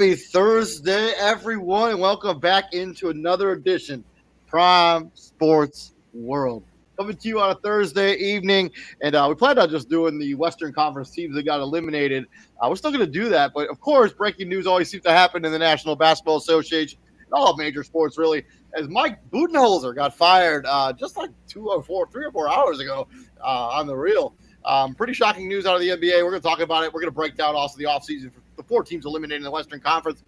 Happy Thursday, everyone, and welcome back into another edition Prime Sports World. Coming to you on a Thursday evening, and we planned on just doing the Western Conference teams that got eliminated. We're still going to do that, but of course, breaking news always seems to happen in the National Basketball Association and all major sports, really, as Mike Budenholzer got fired just like 3 or 4 hours ago on the reel. Pretty shocking news out of the NBA. We're going to talk about it. We're going to break down also the offseason for the 4 teams eliminated in the Western Conference.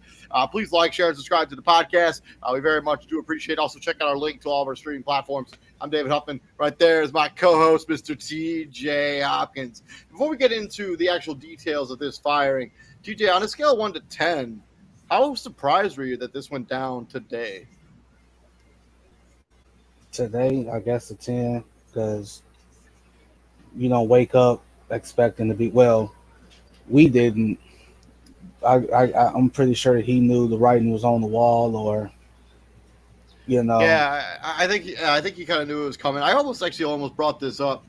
Please like, share, and subscribe to the podcast. We very much do appreciate it. Also, check out our link to all of our streaming platforms I'm David Huffman. Right there is my co-host, Mr. TJ Hopkins. Before we get into the actual details of this firing, TJ, on a scale of 1 to 10, how surprised were you that this went down today? Today, I guess a 10 because you don't wake up expecting to be. Well, we didn't. I'm pretty sure he knew the writing was on the wall, or you know, Yeah, I think he kind of knew it was coming. I almost brought this up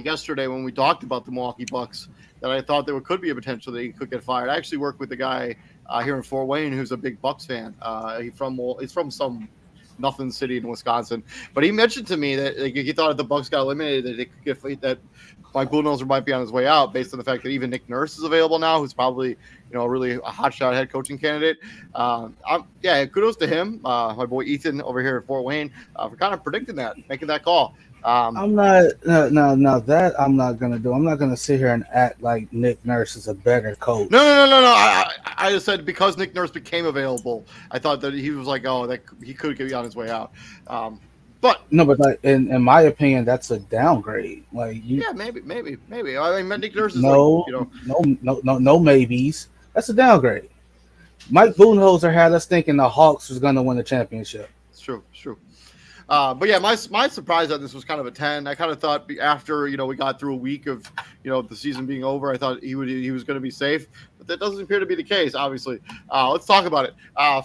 yesterday when we talked about the Milwaukee Bucks, that I thought there could be a potential that he could get fired. I actually work with a guy here in Fort Wayne who's a big Bucks fan. He's from some nothing city in Wisconsin, but he mentioned to me that like, he thought if the Bucks got eliminated, that it could get that Mike Budenholzer might be on his way out, based on the fact that even Nick Nurse is available now, who's probably really a hotshot head coaching candidate. Yeah, kudos to him, my boy Ethan over here at Fort Wayne, for kind of predicting that, making that call. I'm not. No, that I'm not gonna do. I'm not gonna sit here and act like Nick Nurse is a better No, coach. no, no, no, no. I just said because Nick Nurse became available, I thought that he was like, oh, that he could be on his way out. But No, but like, in my opinion, that's a downgrade. Like you, yeah, maybe. I mean, Nick Nurse is like, no, no maybes. That's a downgrade. Mike Budenholzer had us thinking the Hawks was gonna win the championship. it's true. But yeah, my surprise on this was kind of a 10. I kind of thought after we got through a week of the season being over, I thought he was going to be safe, but that doesn't appear to be the case. Obviously, let's talk about it.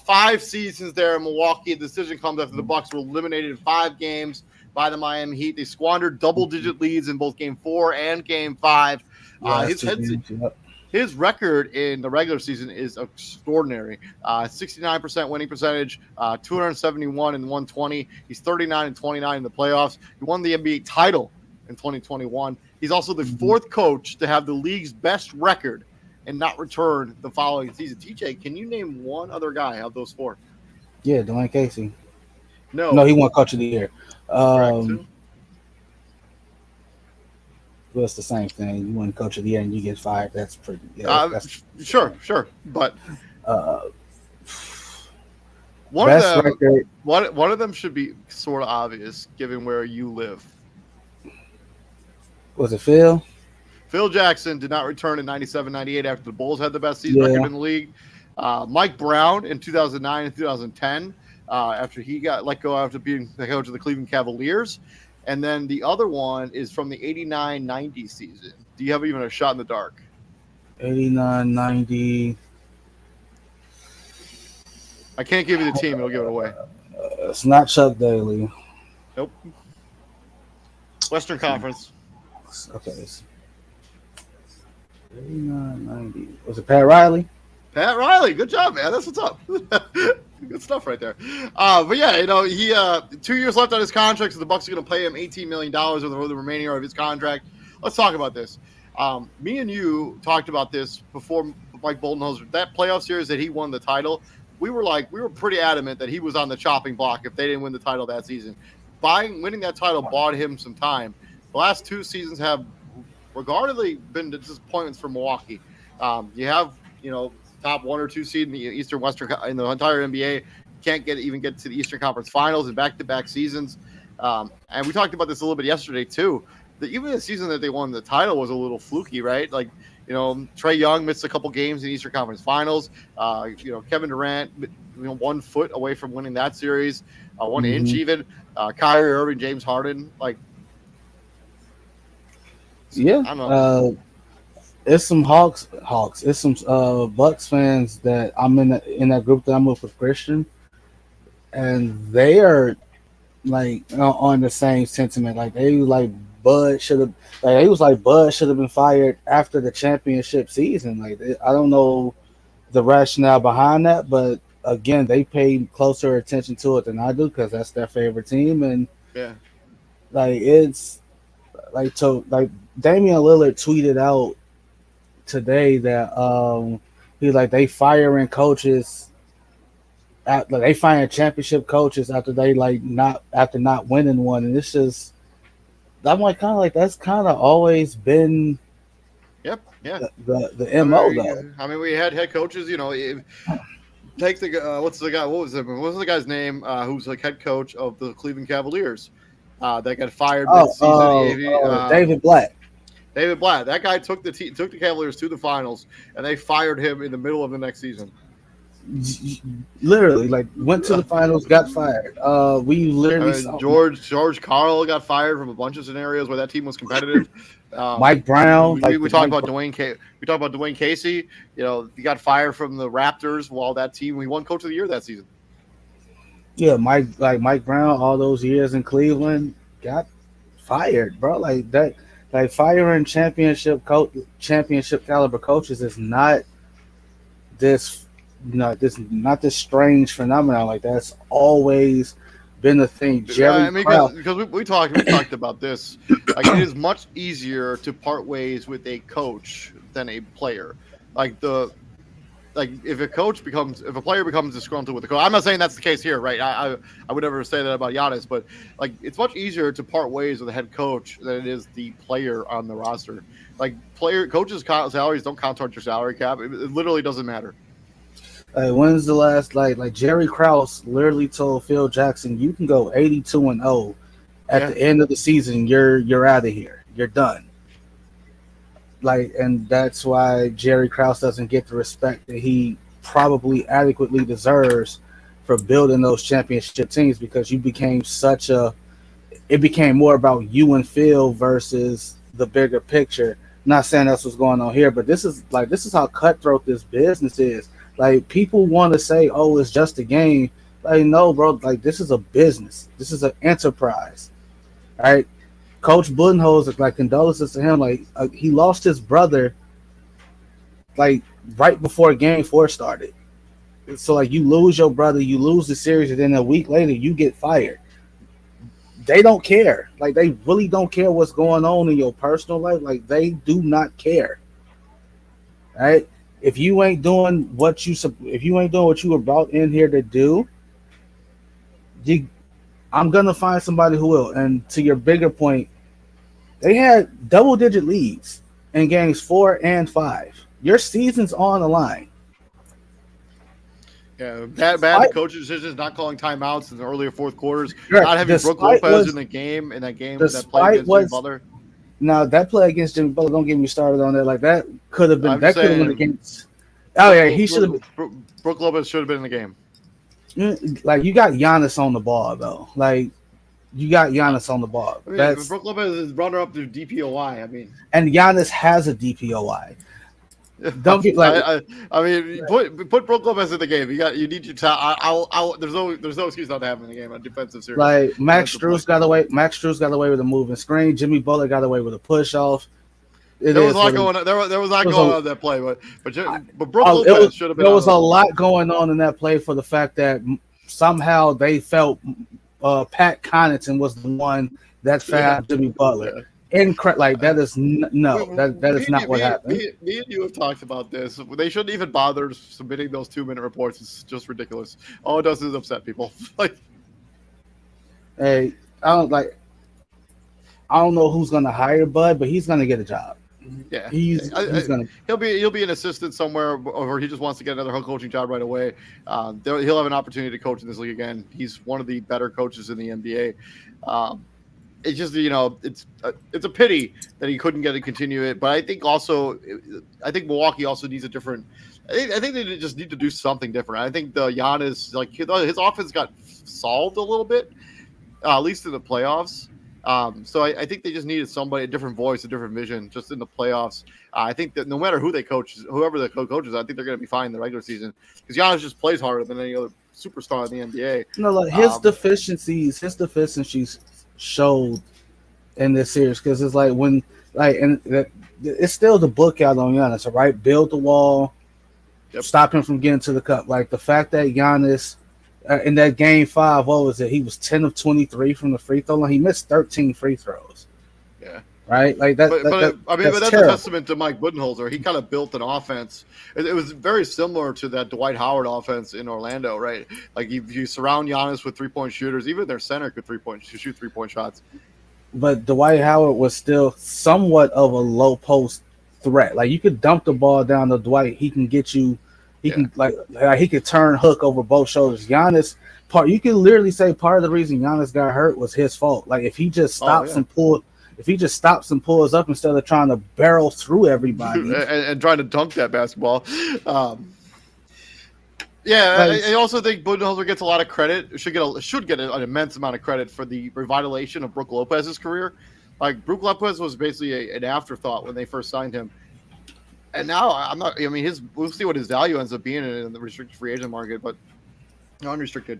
5 seasons there in Milwaukee. The decision comes after the Bucks were eliminated in 5 games by the Miami Heat. They squandered double-digit leads in both Game 4 and Game 5. Yeah, that's His two head games. Yep. his record in the regular season is extraordinary. 69% winning percentage, 271 and 120. He's 39 and 29 in the playoffs. He won the NBA title in 2021. He's also the 4th coach to have the league's best record and not return the following season. TJ, can you name one other guy of those 4? Yeah, Dwayne Casey. No, No, he won Coach of the Year. correct. Um, well, it's the same thing. You win Coach of the Year and you get fired. That's pretty. Yeah, that's Sure, but uh, one of best them, record. one of them should be sort of obvious given where you live. Was it Phil? Phil Jackson did not return in 97-98 after the Bulls had the best season Yeah. record in the league. Mike Brown in 2009 and 2010 after he got let go after being the coach of the Cleveland Cavaliers. And then the other one is from the 89-90 season. Do you have even a shot in the dark? 89, 90. I can't give you the team. It'll give it away. It's not Chuck Daly. Nope. Western Conference. Okay. 89, 90. Was it Pat Riley? Pat Riley, good job, man. That's what's up. Good stuff right there. But yeah, he 2 years left on his contract, so the Bucks are going to pay him $18 million over the remaining of his contract. Let's talk about this. Me and you talked about this before Mike Budenholzer. That playoff series that he won the title, we were pretty adamant that he was on the chopping block if they didn't win the title that season. Winning that title bought him some time. The last 2 seasons have regardedly been disappointments for Milwaukee. You have, top 1 or 2 seed in the Eastern Western in the entire NBA. Can't even get to the Eastern Conference Finals in back-to-back seasons. And we talked about this a little bit yesterday too. That even the season that they won the title was a little fluky, right? Like, Trae Young missed a couple games in the Eastern Conference Finals. Kevin Durant, 1 foot away from winning that series, 1 inch even. Kyrie Irving, James Harden, like. Yeah. I don't know. It's some Hawks. It's some Bucks fans that I'm in that group that I'm with Christian, and they are like on the same sentiment. Like they like Bud should have. Like he was like Bud should have been fired after the championship season. Like I don't know the rationale behind that, but again, they pay closer attention to it than I do because that's their favorite team, and Yeah. like it's like Damian Lillard tweeted out today that he's like they firing coaches like they firing championship coaches after they not winning one, and it's just I'm like kind of like that's kind of always been Yep. Yeah. the mo though. I mean, we had head coaches. Take the what's the guy? What was the guy's name? Who's like head coach of the Cleveland Cavaliers? that got fired mid-season. David Black. David Blatt. That guy took the Cavaliers to the finals, and they fired him in the middle of the next season. Literally, like went to the finals, got fired. We literally saw George Karl got fired from a bunch of scenarios where that team was competitive. Mike Brown. We talked about Dwayne Casey. You know, he got fired from the Raptors while that team we won Coach of the Year that season. Yeah, Mike Brown, all those years in Cleveland, got fired, bro. Like that, like firing championship caliber coaches is not this, not this strange phenomenon. Like that's always been a thing. Jerry Krause, because we talked about this. Like it is much easier to part ways with a coach than a player. If a player becomes disgruntled with the coach, I'm not saying that's the case here, right? I would never say that about Giannis, but like it's much easier to part ways with a head coach than it is the player on the roster. Like coaches' salaries don't count towards your salary cap. It literally doesn't matter. When's the last like Jerry Krause literally told Phil Jackson, you can go 82-0 at the end of the season. You're out of here. You're done. Like, and that's why Jerry Krause doesn't get the respect that he probably adequately deserves for building those championship teams, because it became more about you and Phil versus the bigger picture. Not saying that's what's going on here, but this is how cutthroat this business is. Like, people want to say, oh, it's just a game. Like, no, bro, like this is a business. This is an enterprise. All right. Coach Budenholzer, like, condolences to him. Like, he lost his brother, like, right before Game 4 started. So, like, you lose your brother, you lose the series, and then a week later, you get fired. They don't care. Like, they really don't care what's going on in your personal life. Like, they do not care. All right? If you ain't doing what you were brought in here to do, I'm gonna find somebody who will. And to your bigger point, they had double-digit leads in games 4 and 5. Your season's on the line. Yeah, bad coaching decisions, not calling timeouts in the earlier fourth quarters, not having Brook Lopez in that game that play against Jimmy Butler. Now that play against Jimmy Butler, don't get me started on that. Like that could have been against. Oh yeah, he should have. Brook Lopez should have been in the game. Like you got Giannis on the ball though. Like you got Giannis on the ball. I mean, Brook Lopez is runner up to DPOI. I mean, and Giannis has a DPOI. Don't get like. I mean, put Brook Lopez in the game. You need your time. There's no excuse not to have him in the game on defensive series. Like Max Strus got away. Max Strus got away with a moving screen. Jimmy Butler got away with a push off. There was a lot going on. There was a lot going on in that play, but Brook Lopez should have been. There was a lot going on in that play for the fact that somehow they felt Pat Connaughton was the one that fouled Jimmy Butler. Like that is that is not what happened. Me and you have talked about this. They shouldn't even bother submitting those 2-minute reports. It's just ridiculous. All it does is upset people. Like, hey, I don't know who's gonna hire Bud, but he's gonna get a job. Yeah, he's gonna. He'll be an assistant somewhere, or he just wants to get another head coaching job right away. He'll have an opportunity to coach in this league again. He's one of the better coaches in the NBA. It's just it's a pity that he couldn't get to continue it. But I think Milwaukee also needs a different. I think they just need to do something different. I think the Giannis, like his offense got solved a little bit, at least in the playoffs. So I think they just needed somebody, a different voice, a different vision, just in the playoffs. I think that no matter who they coach, whoever the coach is, I think they're going to be fine in the regular season because Giannis just plays harder than any other superstar in the NBA. No, like his deficiencies showed in this series because it's like when it's still the book out on Giannis, right? Build the wall, stop him from getting to the cup. Like the fact that Giannis. In that game 5, what was it? He was 10 of 23 from the free throw line. He missed 13 free throws. Yeah. Right? Like that. But that's terrible. A testament to Mike Budenholzer. He kind of built an offense. It was very similar to that Dwight Howard offense in Orlando, right? Like you surround Giannis with 3-point shooters. Even their center could shoot 3-point shots. But Dwight Howard was still somewhat of a low post threat. Like you could dump the ball down to Dwight. He can get you He Yeah. can like he could turn hook over both shoulders. Giannis you can literally say part of the reason Giannis got hurt was his fault. Like if he just Oh stops yeah. and pulls up instead of trying to barrel through everybody. And trying to dunk that basketball. Um, yeah, Like I also think Budenholzer gets a lot of credit. Should get an immense amount of credit for the revitalization of Brook Lopez's career. Like Brook Lopez was basically an afterthought when they first signed him, and now I'm not. I mean, we'll see what his value ends up being in the restricted free agent market, but unrestricted.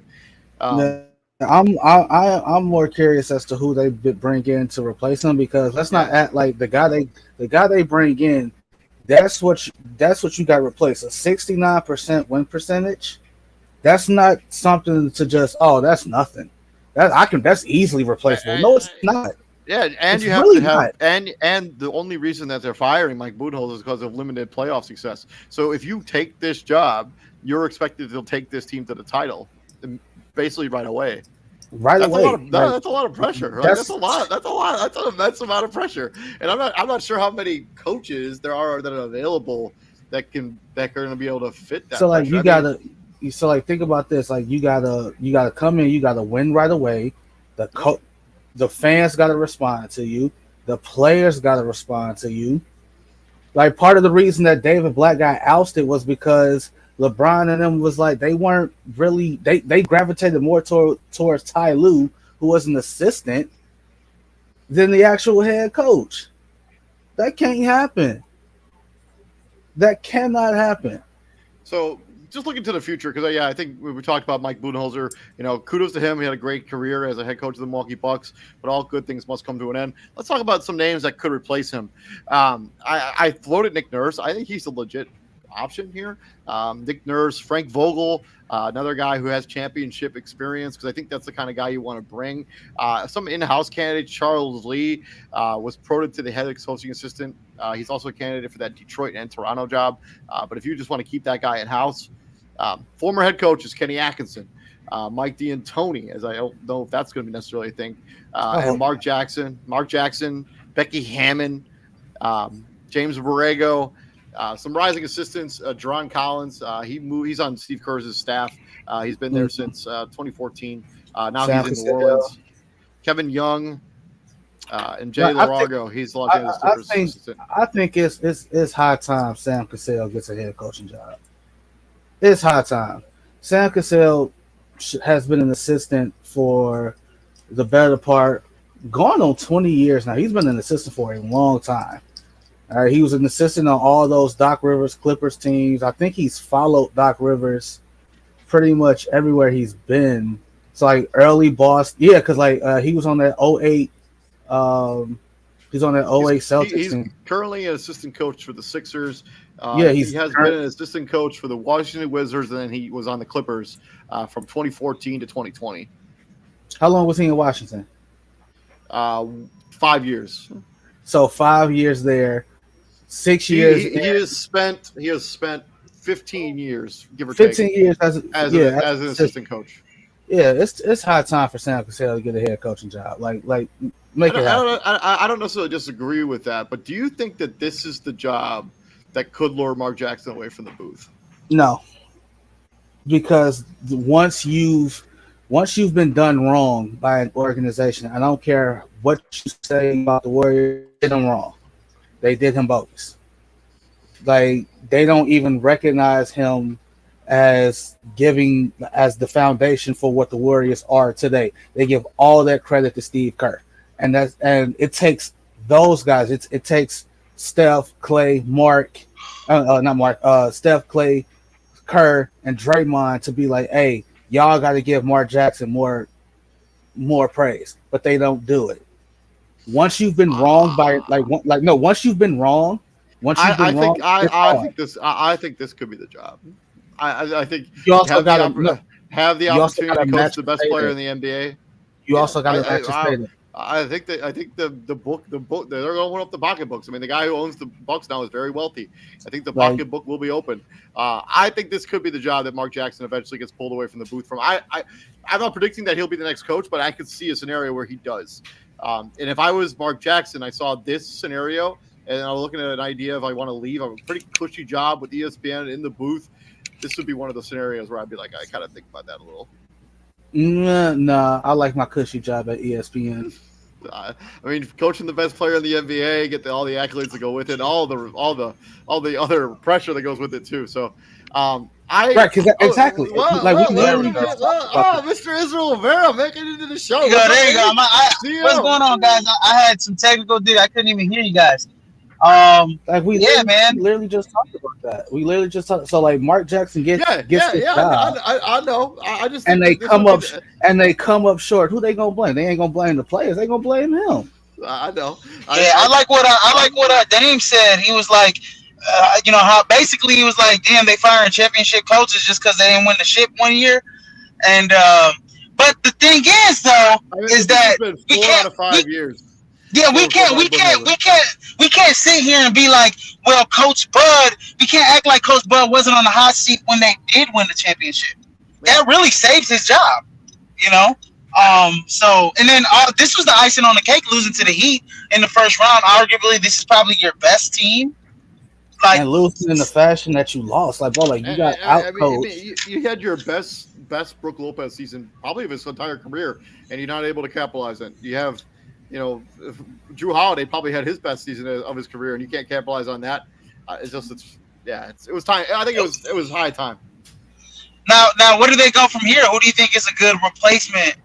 Um, I'm more curious as to who they bring in to replace him because let's not yeah, act like the guy they bring in. That's what you got to replace. A 69% win percentage. That's not something to just that's nothing. That's easily replaceable. I, No, it's not. yeah, and It's you have to really have not. and the only reason that they're firing Mike Budenholzer is because of limited playoff success. So if you take this job, you're expected to take this team to the title, basically right away. Right That's a lot away. of Like that's a lot of pressure. Like that's that's a lot. That's a lot. That's an immense amount of pressure. And I'm not sure how many coaches there are that are available that are going to be able to fit so that like pressure. you I mean, gotta so like think about this. Like you gotta come in. You gotta win right away. The yep. the fans gotta respond to you. The players gotta respond to you. Like part of the reason that David Black got ousted was because LeBron and them was like they weren't really they gravitated more towards Ty Lue, who was an assistant, than the actual head coach. That can't happen. That cannot happen. So just looking to the future, because yeah, I think we talked about Mike Budenholzer. Kudos to him. He had a great career as a head coach of the Milwaukee Bucks, but all good things must come to an end. Let's talk about some names that could replace him. I floated Nick Nurse. I think he's a legit option here. Nick Nurse, Frank Vogel, another guy who has championship experience, because I think that's the kind of guy you want to bring. Some in-house candidates. Charles Lee was promoted to the head coaching assistant. He's also a candidate for that Detroit and Toronto job. But if you just want to keep that guy in-house, former head coach is Kenny Atkinson. Mike D'Antoni, as I don't know if that's going to be necessarily a thing, and Mark Jackson, Becky Hammond, James Borrego, some rising assistants, Deron Collins. He's on Steve Kerr's staff. He's been there since 2014. Now Sam he's in New Cassell. Orleans. Kevin Young and Jay No, Larago. He's the Los Angeles Clippers assistant. I think it's high time Sam Cassell gets a head coaching job. It's high time. Sam Cassell has been an assistant for the better part, going on 20 years now. He's been an assistant for a long time. He was an assistant on all those Doc Rivers Clippers teams. I think he's followed Doc Rivers pretty much everywhere he's been. It's like early Boston, yeah, because he was on that '08. He's on that '08 Celtics He's team. currently an assistant coach for the Sixers. Yeah, he has been an assistant coach for the Washington Wizards, and then he was on the Clippers from 2014 to 2020. How long was he in Washington? 5 years. So 5 years there, 6 years. He has spent 15 years, give or 15 take, years as an assistant coach. Yeah, it's high time for Sam Cassell to get a head coaching job. Like make it happen. I don't necessarily disagree with that, but do you think that this is the job that could lure Mark Jackson away from the booth? No, because once you've been done wrong by an organization, I don't care what you say about the Warriors, they did him wrong. They did him bogus. Like they don't even recognize him as the foundation for what the Warriors are today. They give all that credit to Steve Kerr, and it takes those guys. It takes Steph, Clay, Steph, Clay, Kerr, and Draymond to be like, hey, y'all got to give Mark Jackson more praise, but they don't do it. Once you've been wrong once you've been wrong, I think this could be the job. I think you also got to have the opportunity to coach the best player in the NBA. You also got to I think the book they're going to open up the pocketbooks. I mean, the guy who owns the Bucks now is very wealthy. I think the pocketbook will be open. I think this could be the job that Mark Jackson eventually gets pulled away from the booth from. I'm not predicting that he'll be the next coach, but I could see a scenario where he does. And if I was Mark Jackson, I saw this scenario, and I was looking at an idea if I want to leave. I have a pretty cushy job with ESPN in the booth. this would be one of the scenarios where I'd be like, I kind of think about that a little. Nah, I like my cushy job at ESPN. I mean, coaching the best player in the NBA, get all the accolades that go with it, all the other pressure that goes with it too. So, Right, because exactly, like we literally just talked about Mr. Israel Rivera making it into the show. There you go. What's going on, guys? I had some technical difficulty. I couldn't even hear you guys. Like we literally just talked about that. We literally just talked. So like Mark Jackson gets the job. I know. I just and they come up short. Who they gonna blame? They ain't gonna blame the players. They gonna blame him. I know. I like what Dame said. He was like, how basically he was like, damn, they firing championship coaches just because they didn't win the ship one year. And but the thing is though, is that we can't, out of 5 years. Yeah, we can't sit here and be like, well, Coach Bud, we can't act like Coach Bud wasn't on the hot seat when they did win the championship. That really saves his job, So, and then this was the icing on the cake, losing to the Heat in the first round. Arguably, this is probably your best team. Like, and losing in the fashion that you lost, like, bro, like you got out coached. You had your best Brook Lopez season probably of his entire career, and you're not able to capitalize on it. You have. Drew Holiday probably had his best season of his career, and you can't capitalize on that. It was time. I think it was high time. Now, where do they go from here? Who do you think is a good replacement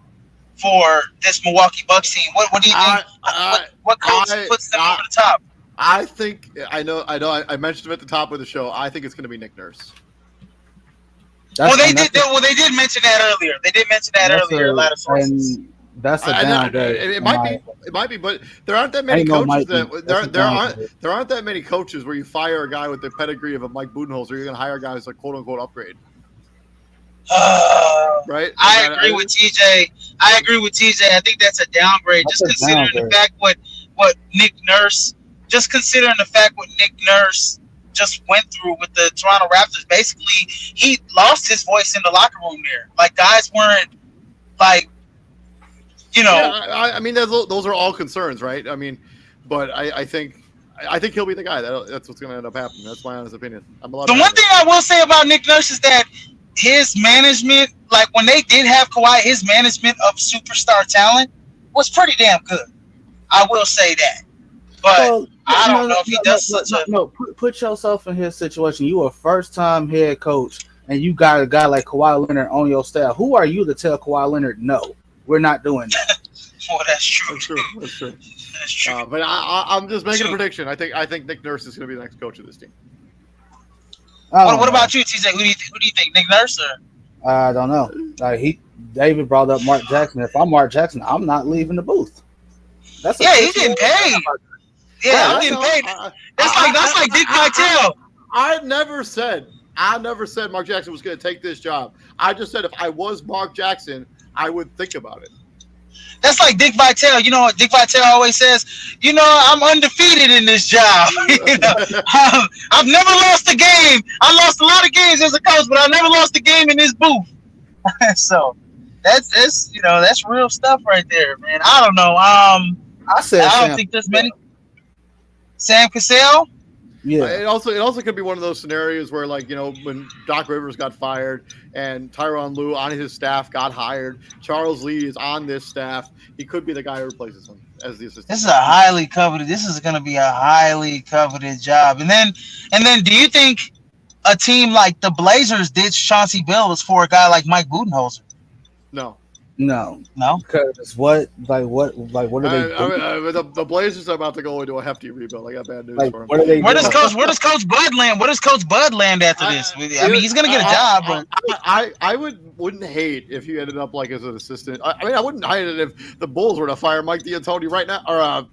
for this Milwaukee Bucks team? What do you think? What coach puts them over the top? I think I know. I mentioned him at the top of the show. I think it's going to be Nick Nurse. They did mention that earlier. A lot of sources. That's a downgrade. It might be, but there aren't that many coaches there aren't that many coaches where you fire a guy with the pedigree of a Mike Budenholzer. You're going to hire guys like quote unquote upgrade. Right? I agree with TJ. I think that's a downgrade. Considering the fact what Nick Nurse just went through with the Toronto Raptors. Basically, he lost his voice in the locker room there. Like, guys weren't like. I mean, those are all concerns, right? I mean, but I think he'll be the guy. That's what's going to end up happening. That's my honest opinion. The one thing I will say about Nick Nurse is that his management, like when they did have Kawhi, his management of superstar talent was pretty damn good. I will say that. But I don't know if he does such a... No, put yourself in his situation. You a first-time head coach, and you got a guy like Kawhi Leonard on your staff. Who are you to tell Kawhi Leonard, no, we're not doing that? Well, that's true. That's true. But I'm just making a prediction. I think Nick Nurse is going to be the next coach of this team. What about you, TJ? Who do you think, Nick Nurse or? I don't know. David brought up Mark Jackson. If I'm Mark Jackson, I'm not leaving the booth. He's getting paid. Yeah, I'm getting paid. That's like Dick Vitale. I never said Mark Jackson was going to take this job. I just said if I was Mark Jackson, I would think about it. That's like Dick Vitale. You know what Dick Vitale always says? I'm undefeated in this job. I've never lost a game. I lost a lot of games as a coach, but I never lost a game in this booth. So that's real stuff right there, man. I don't know. I don't think there's many. Sam Cassell? Yeah. It also could be one of those scenarios where, like, when Doc Rivers got fired and Tyronn Lue on his staff got hired, Charles Lee is on this staff. He could be the guy who replaces him as the assistant. This is going to be a highly coveted job. And then do you think a team like the Blazers ditched Chauncey Billups for a guy like Mike Budenholzer? No. Because what are they doing? The Blazers are about to go into a hefty rebuild. I got bad news for them. Where does Coach Bud land? Where does Coach Bud land after this? I mean, he's gonna get a job. But I wouldn't hate if he ended up like as an assistant. I mean, I wouldn't hate it if the Bulls were to fire Mike D'Antoni right now, or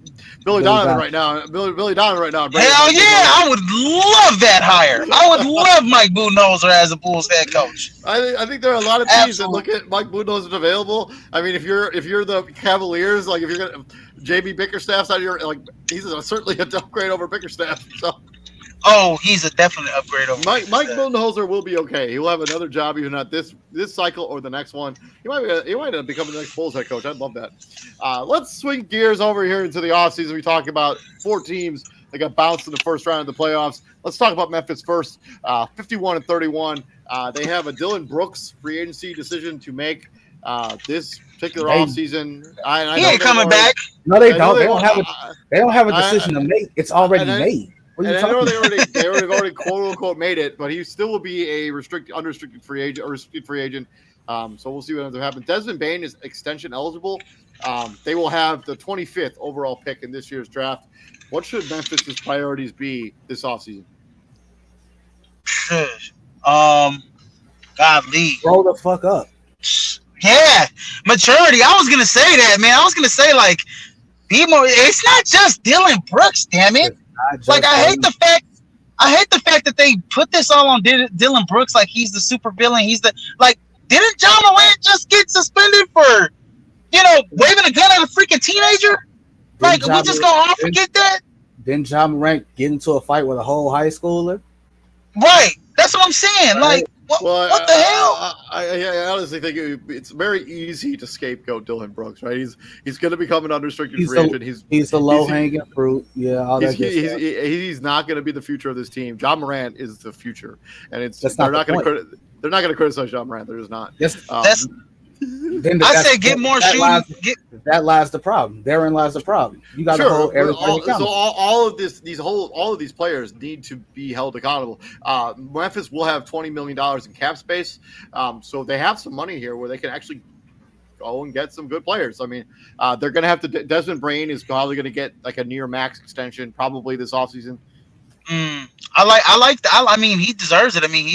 Billy Donovan right now. Billy Donovan right now. Hell yeah, I would love that hire. I would love Mike Budenholzer as a Bulls head coach. I think there are a lot of teams that look at Mike Budenholzer available. I mean, if you're the Cavaliers, like if you're gonna JB Bickerstaff's out here, like he's certainly an upgrade over Bickerstaff. So, he's a definite upgrade over Mike Budenholzer will be okay. He will have another job, even not this cycle or the next one. He might end up becoming the next Bulls head coach. I'd love that. Let's swing gears over here into the offseason. We talk about 4 teams They got bounced in the first round of the playoffs. Let's talk about Memphis first. 51-31. They have a Dylan Brooks free agency decision to make this particular offseason. He ain't coming back. No, they don't. They don't have a decision to make. It's already made. And I know they already quote unquote made it, but he still will be a unrestricted free agent or restricted free agent. So we'll see what ends up happening. Desmond Bane is extension eligible. They will have the 25th overall pick in this year's draft. What should Memphis' priorities be this offseason? Godly. Roll the fuck up. Yeah, maturity. I was gonna say that, man. I was gonna say like, be more. It's not just Dylan Brooks, damn it. Like I hate the fact that they put this all on Dylan Brooks. Like he's the super villain. He's the like. Didn't John Morant just get suspended for, waving a gun at a freaking teenager? Like we just gonna all forget that? Didn't John Morant get into a fight with a whole high schooler? Right. That's what I'm saying. Like. What the hell? I honestly think it's very easy to scapegoat Dylan Brooks, right? He's going to become an unrestricted free agent. He's the low hanging fruit. Yeah, he's not going to be the future of this team. John Morant is the future, and they're not going to criticize John Morant. They're just not. I say get more shooting. That lies the problem. Therein lies the problem. You got to hold everybody accountable. So all of these players need to be held accountable. Memphis will have $20 million in cap space, so they have some money here where they can actually go and get some good players. I mean, they're going to have to. Desmond Bane is probably going to get like a near max extension probably this offseason. I mean, he deserves it. I mean,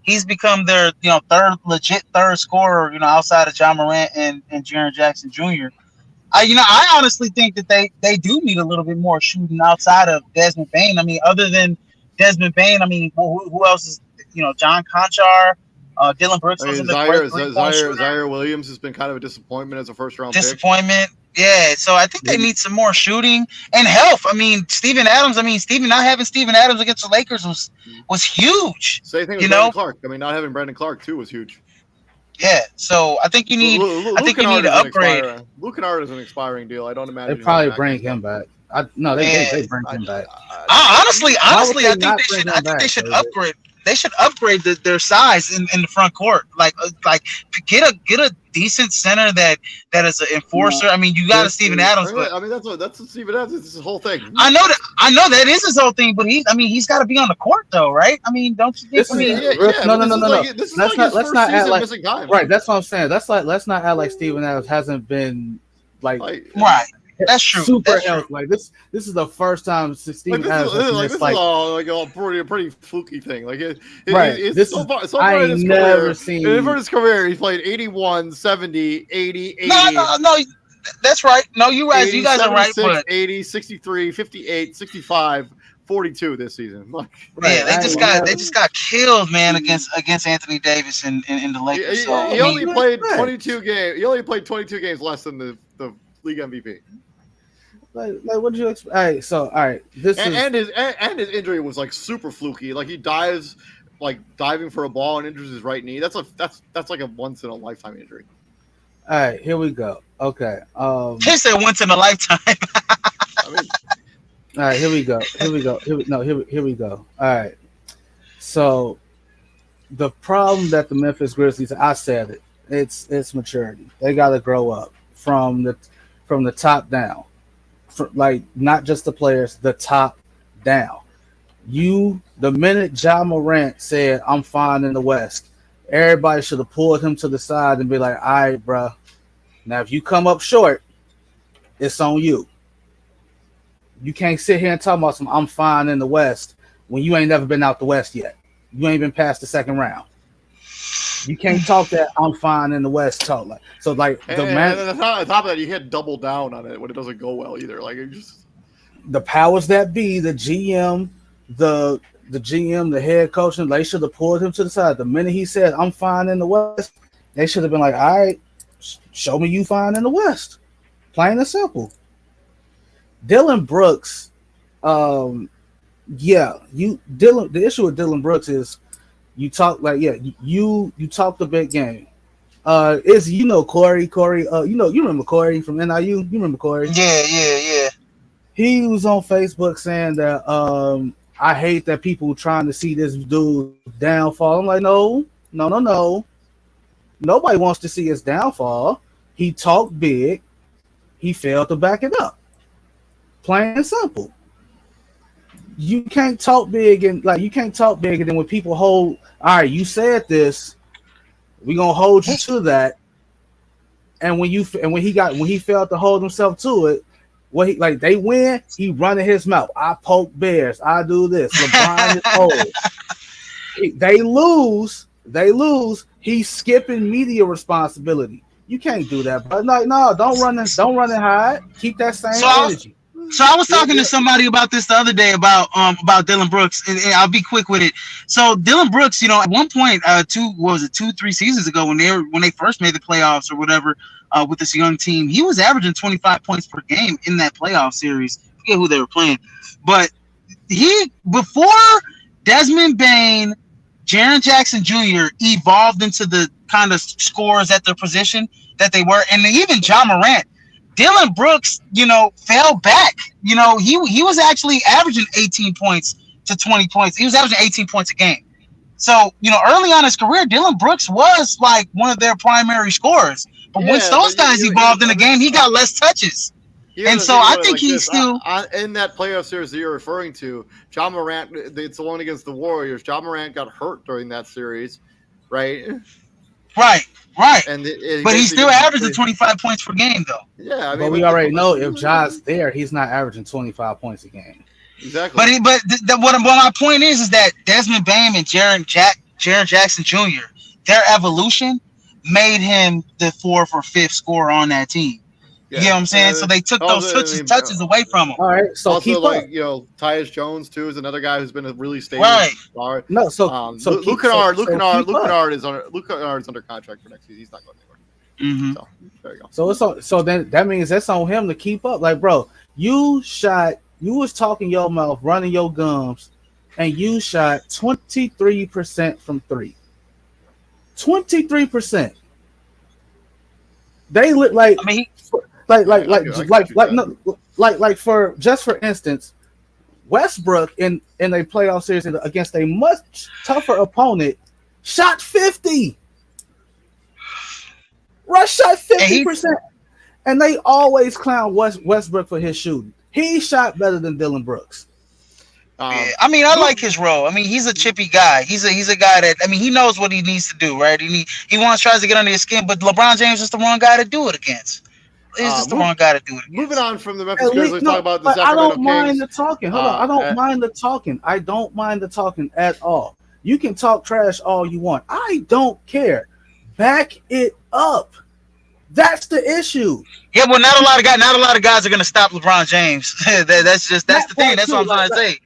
he's become their third scorer, outside of John Morant and Jaren Jackson Jr. I honestly think that they do need a little bit more shooting outside of Desmond Bane. I mean, other than Desmond Bane, I mean, who else is John Conchar, Dylan Brooks? Zaire Williams has been kind of a disappointment as a first round disappointment. Pick. Yeah, so I think they need some more shooting and health. I mean, not having Steven Adams against the Lakers was huge. Same thing with Brandon Clark. I mean, not having Brandon Clark too was huge. Yeah, so I think you need. I think you need to upgrade. Luke Kennard is an expiring deal. I don't imagine they probably bring him back. They bring him back. Honestly, I think they should upgrade. They should upgrade their size in the front court. Like get a decent center that is an enforcer. I mean, you got a Steven Adams. I mean, that's what Steven Adams. It's his whole thing. I know that is his whole thing. But he's got to be on the court though, right? I mean, don't you think? No. Let's not act like missing time. Right. That's what I'm saying. Let's not act like Steven Adams hasn't been like right. That's true. Super healthy. Like this is the first time Steven Adams this is all a pretty fluky thing. Like it's so far in his career. For his career, he's played 81, 70, 80, 80. No. That's right. No, you guys are right. 80, 63, 58, 65, 42 this season. Yeah, they just got killed, man, against Anthony Davis in the Lakers. He only played 22 games. He only played 22 games less than the league MVP. Like what did you expect? All right. And his injury was like super fluky. Like he dives, like diving for a ball and injures his right knee. That's like a once in a lifetime injury. All right, here we go. Okay. He said once in a lifetime. All right, here we go. Here we go. All right. So the problem that the Memphis Grizzlies, I said it. It's maturity. They got to grow up from the top down. Like not just the players, the top down. The minute John Morant said, "I'm fine in the West," everybody should have pulled him to the side and be like, "All right, bro. Now if you come up short, it's on you. You can't sit here and talk about some I'm fine in the West when you ain't never been out the West yet. You ain't been past the second round. You can't talk that I'm fine in the West talk like so. Like on top of that, you can't double down on it when it doesn't go well either. Like it just the powers that be, the GM, the GM, the head coach, and they should have pulled him to the side. The minute he said I'm fine in the West, they should have been like, "All right, show me you fine in the West." Plain and simple. Dylan Brooks, the issue with Dylan Brooks is. You talk like you talk the big game. Corey. You remember Corey from NIU? You remember Corey? Yeah. he was on Facebook saying that I hate that people trying to see this dude downfall. I'm like, no. Nobody wants to see his downfall. He talked big. He failed to back it up. Plain and simple. You can't talk big and then when people hold, all right, you said this, we gonna hold you to that. And when he failed to hold himself to it, what he like they win, he running his mouth. I poke bears, I do this. LeBron is old. They lose. He's skipping media responsibility. You can't do that, but no, don't run and hide. Keep that same energy. So I was talking to somebody about this the other day about Dylan Brooks, and I'll be quick with it. So Dylan Brooks, at one point, 2-3 seasons ago when they first made the playoffs or whatever, with this young team, he was averaging 25 points per game in that playoff series. I forget who they were playing, but before Desmond Bane, Jaren Jackson Jr. evolved into the kind of scorers at their position that they were, and even John Morant. Dylan Brooks, fell back. He was actually averaging 18 points to 20 points. He was averaging 18 points a game. So, early on in his career, Dylan Brooks was like one of their primary scorers. But once those guys evolved in the game, he got less touches. And so I think he's still in that playoff series that you're referring to. John Morant, it's the one against the Warriors. John Morant got hurt during that series, right? Right. But he's still averaging 25 points per game, though. Yeah, I mean, but we already know if Ja's there, he's not averaging 25 points a game. Exactly. But what my point is that Desmond Bane and Jaren Jackson Jr., their evolution made him the 4th or 5th scorer on that team. Yeah. You know what I'm saying? So they took those touches away from him. All right. So also, keep up. Tyus Jones too is another guy who's been a really stable star. No, Luke Kennard is under contract for next season. He's not going anywhere. Mm-hmm. So there you go. So then that means that's on him to keep up. Like, bro, you was talking your mouth, running your gums, and you shot 23% from 3. 23%. They look like. I mean, for instance, Westbrook in a playoff series against a much tougher opponent shot 50. Russ shot 50%, and they always clown Westbrook for his shooting. He shot better than Dylan Brooks. I mean, I like his role. I mean, he's a chippy guy. He's a guy that, I mean, he knows what he needs to do, right? He tries to get under his skin, but LeBron James is the wrong guy to do it against. He's just the wrong guy to do it against. Moving on from the Memphis Grizzlies, talk about the Sacramento I don't mind Kings. the talking. Hold on, I don't mind the talking. I don't mind the talking at all. You can talk trash all you want. I don't care. Back it up. That's the issue. Yeah, well, not a lot of guys are going to stop LeBron James. that's the thing. That's what I'm trying to say.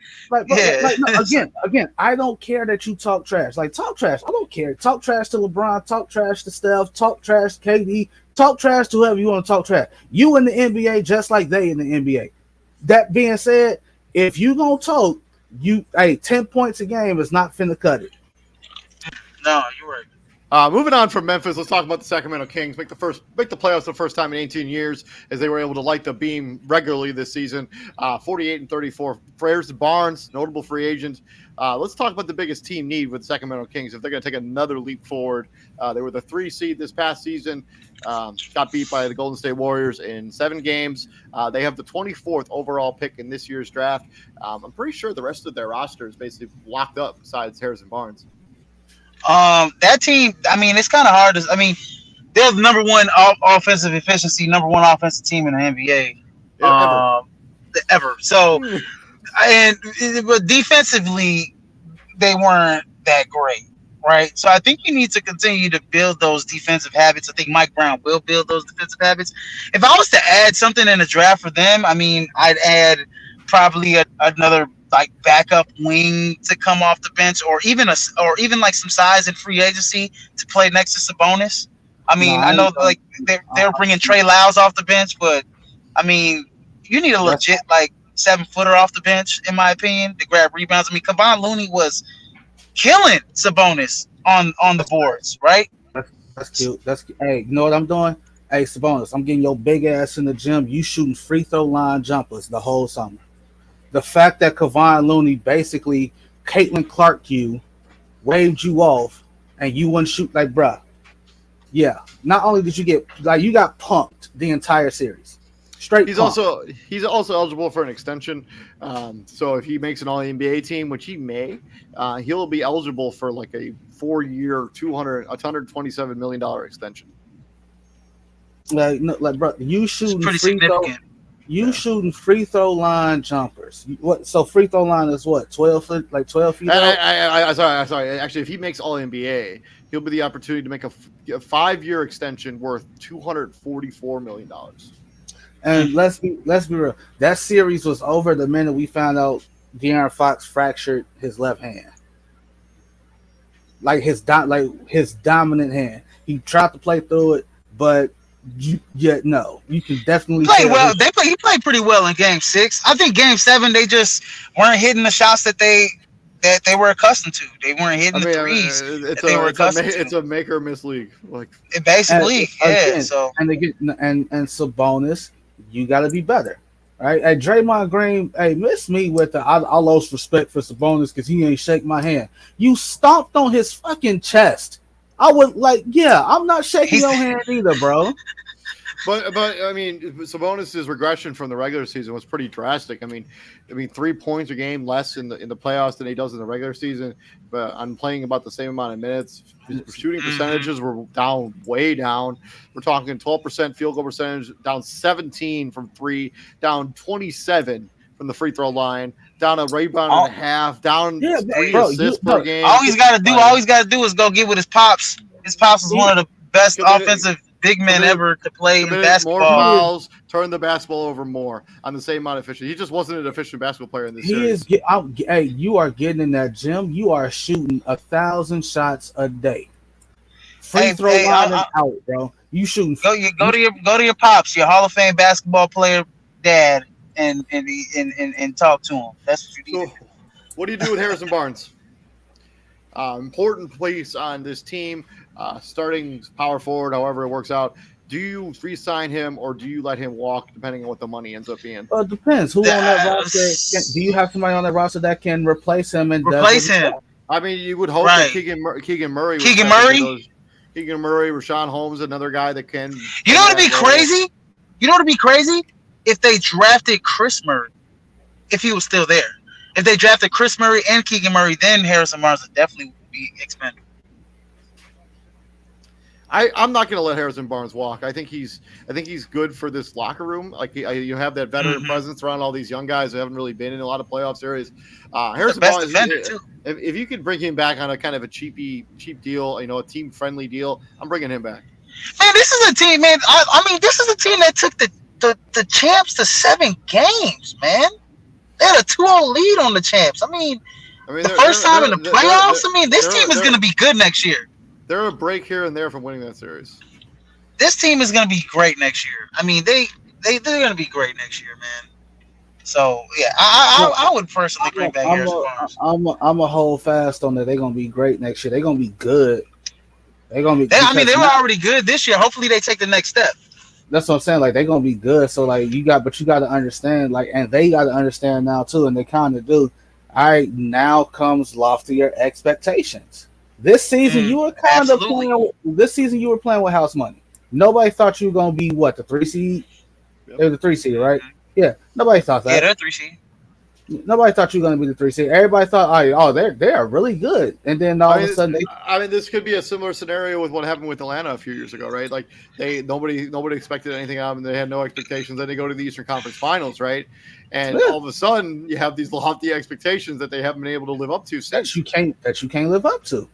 Again, I don't care that you talk trash. Like, talk trash. I don't care. Talk trash to LeBron. Talk trash to Steph. Talk trash to KD. Talk trash to whoever you want to talk trash. You in the NBA just like they in the NBA. That being said, if you gonna talk, 10 points a game is not finna cut it. No, you're right. Moving on from Memphis, let's talk about the Sacramento Kings. Make the playoffs the first time in 18 years as they were able to light the beam regularly this season. 48-34. Harrison Barnes, notable free agent. Let's talk about the biggest team need with the Sacramento Kings if they're going to take another leap forward. They were the 3 seed this past season. Got beat by the Golden State Warriors in 7 games. They have the 24th overall pick in this year's draft. I'm pretty sure the rest of their roster is basically locked up besides Harrison Barnes. That team, I mean, it's kind of hard to. I mean, they're the number 1 offensive efficiency, number 1 offensive team in the NBA ever. So, but defensively, they weren't that great, right? So I think you need to continue to build those defensive habits. I think Mike Brown will build those defensive habits. If I was to add something in the draft for them, I mean, I'd add probably another like backup wing to come off the bench, or even like some size in free agency to play next to Sabonis. I mean, I know like they're bringing Trey Lyles off the bench, but I mean, you need a legit like 7-footer off the bench, in my opinion, to grab rebounds. I mean, Kevon Looney was killing Sabonis on the boards, right? That's cute. Hey, you know what I'm doing? Hey, Sabonis, I'm getting your big ass in the gym. You shooting free throw line jumpers the whole summer. The fact that Kevon Looney basically Caitlin Clark you, waved you off, and you wouldn't shoot like bruh. Yeah. Not only did you get like you got punked the entire series. Straight He's punk. also eligible for an extension. So if he makes an All NBA team, which he may, he'll be eligible for like a 4-year, $127 million extension. Like no, like bro, you It's shooting pretty free throw significant. you shooting free throw line jumpers. What so free throw line is what, 12 foot, like 12 feet out? Sorry. Actually, if he makes All NBA, he'll be the opportunity to make a 5-year extension worth $244 million. And let's be real. That series was over the minute we found out De'Aaron Fox fractured his left hand. Like his dominant hand. He tried to play through it, but no. You can definitely Played tell well. He played pretty well in Game 6. I think Game 7 they just weren't hitting the shots that they were accustomed to. They weren't hitting the threes that they were accustomed to. It's a make or miss league. Like Basically, yeah. again, So and Sabonis, you got to be better, right? Hey, Draymond Green, hey, miss me with the I lost respect for Sabonis because he ain't shake my hand. You stomped on his fucking chest. I would like, yeah, I'm not shaking your hand either, bro. But I mean, Sabonis' regression from the regular season was pretty drastic. I mean, 3 points a game less in the playoffs than he does in the regular season. But I'm playing about the same amount of minutes. His shooting percentages were way down. We're talking 12% field goal percentage, down 17 from 3, down 27 from the free throw line, down a rebound and a half, down 3 assists per game. All he's got to do is go get with his pops. His pops is one of the best offensive big men ever to play in basketball. More fouls, turn the basketball over more on the same amount of efficient. He just wasn't an efficient basketball player in this series. Hey, you are getting in that gym. You are shooting 1,000 shots a day. Free throw line and out, bro. You shooting. Go to your pops, your Hall of Fame basketball player dad, and talk to him. That's what you need. So, what do you do with Harrison Barnes? Important place on this team. Starting power forward, however it works out. Do you re-sign him or do you let him walk, depending on what the money ends up being? Well, it depends. Who on that roster? Do you have somebody on that roster that can replace him? I mean, you would hope that Keegan Murray. Keegan Murray, Rashawn Holmes, another guy that can. You know what would be crazy? If they drafted Chris Murray, if he was still there. If they drafted Chris Murray and Keegan Murray, then Harrison Barnes would definitely be expendable. I'm not going to let Harrison Barnes walk. I think he's good for this locker room. Like you have that veteran presence around all these young guys who haven't really been in a lot of playoff series. Harrison Barnes, defender too. If you could bring him back on a kind of a cheap deal, a team friendly deal, I'm bringing him back. Man, this is a team, man. I mean, this is a team that took the champs to 7 games, man. They had a 2-0 lead on the champs. I mean the first time in the playoffs. This team is going to be good next year. They're a break here and there from winning that series. This team is going to be great next year. I mean, they're going to be great next year, man. So yeah, I would personally bring back Harrison Barnes. I'm a hold fast on that. They're going to be great next year. They're going to be good. They're going to be. They were already good this year. Hopefully, they take the next step. That's what I'm saying. Like they're going to be good. So like you got to understand. Like, and they got to understand now too, and they kind of do. All right, now comes loftier expectations. This season you were kind of playing. This season you were playing with house money. Nobody thought you were going to be the 3 seed. Yep. They were the 3 seed, right? Yeah. Nobody thought that. Yeah, they're 3 seed. Nobody thought you were going to be the 3 seed. Everybody thought, they are really good. And then all of a sudden, this could be a similar scenario with what happened with Atlanta a few years ago, right? Like nobody expected anything out of them. They had no expectations. Then they go to the Eastern Conference Finals, right? And all of a sudden, you have these lofty expectations that they haven't been able to live up to since. That you can't live up to.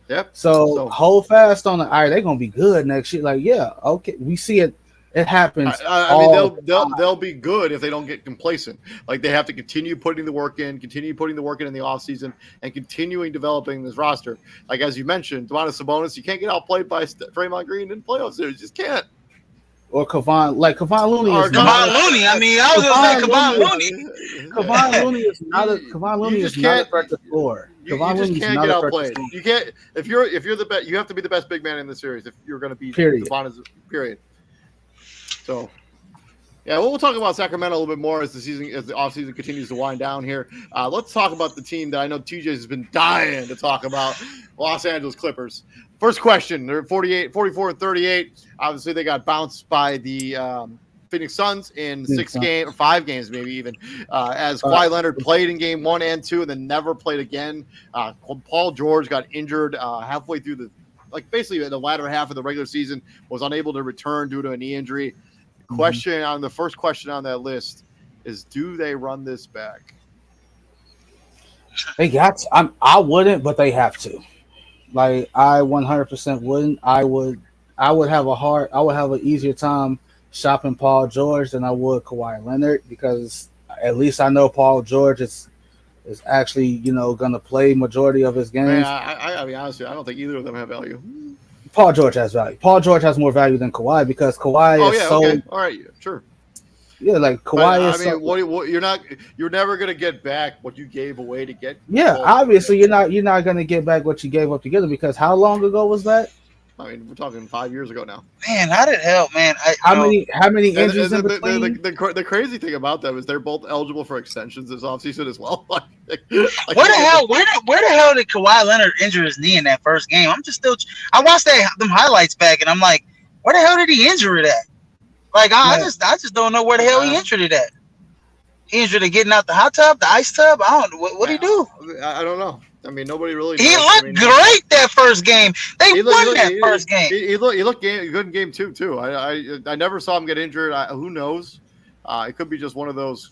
Yep. So hold fast on it. All right, they're gonna be good next year. Like, yeah, okay, we see it. It happens. I mean, they'll be good if they don't get complacent. Like they have to continue putting the work in, in the offseason, and continuing developing this roster. Like as you mentioned, Domantas Sabonis, you can't get outplayed by Draymond Green in playoff series. You just can't. Or Kevon Looney. Kevon Looney. I mean, I was gonna say Kevon Looney. Kevon Looney is not a. Kevon Looney is not a threat to score. You just can't get outplayed. You can't if you're the best. You have to be the best big man in the series if you're going to be period. Kevon is period. So yeah, we'll talk about Sacramento a little bit more as the offseason continues to wind down here. Let's talk about the team that I know TJ has been dying to talk about, Los Angeles Clippers. First question, they're 44 and 38. Obviously, they got bounced by the Phoenix Suns in 5 games, maybe even, as Kawhi Leonard played in game 1 and 2 and then never played again. Paul George got injured halfway through basically the latter half of the regular season, was unable to return due to a knee injury. The first question on that list is: do they run this back? They got to. I wouldn't, but they have to. Like I 100% wouldn't. I would have an easier time shopping Paul George than I would Kawhi Leonard, because at least I know Paul George is actually going to play majority of his games. Man, I mean, honestly, I don't think either of them have value. Paul George has value. Paul George has more value than Kawhi, because Kawhi is so. Okay. All right, sure. Yeah, like Kawhi is. What you're never gonna get back what you gave away to get. Yeah, obviously you're not gonna get back what you gave up together, because how long ago was that? I mean, we're talking 5 years ago now. Man, how did hell, man? How many injuries in between? The crazy thing about them is they're both eligible for extensions this offseason as well. Where the hell did Kawhi Leonard injure his knee in that first game? I watched them highlights back, and I'm like, where the hell did he injure it at? Like, I just don't know where the hell he injured it at. He injured it getting out the hot tub, the ice tub. I don't. What did he do? I don't know. I mean, nobody really. He looked great that first game. They won that first game. He looked good in game 2 too. I never saw him get injured. Who knows? It could be just one of those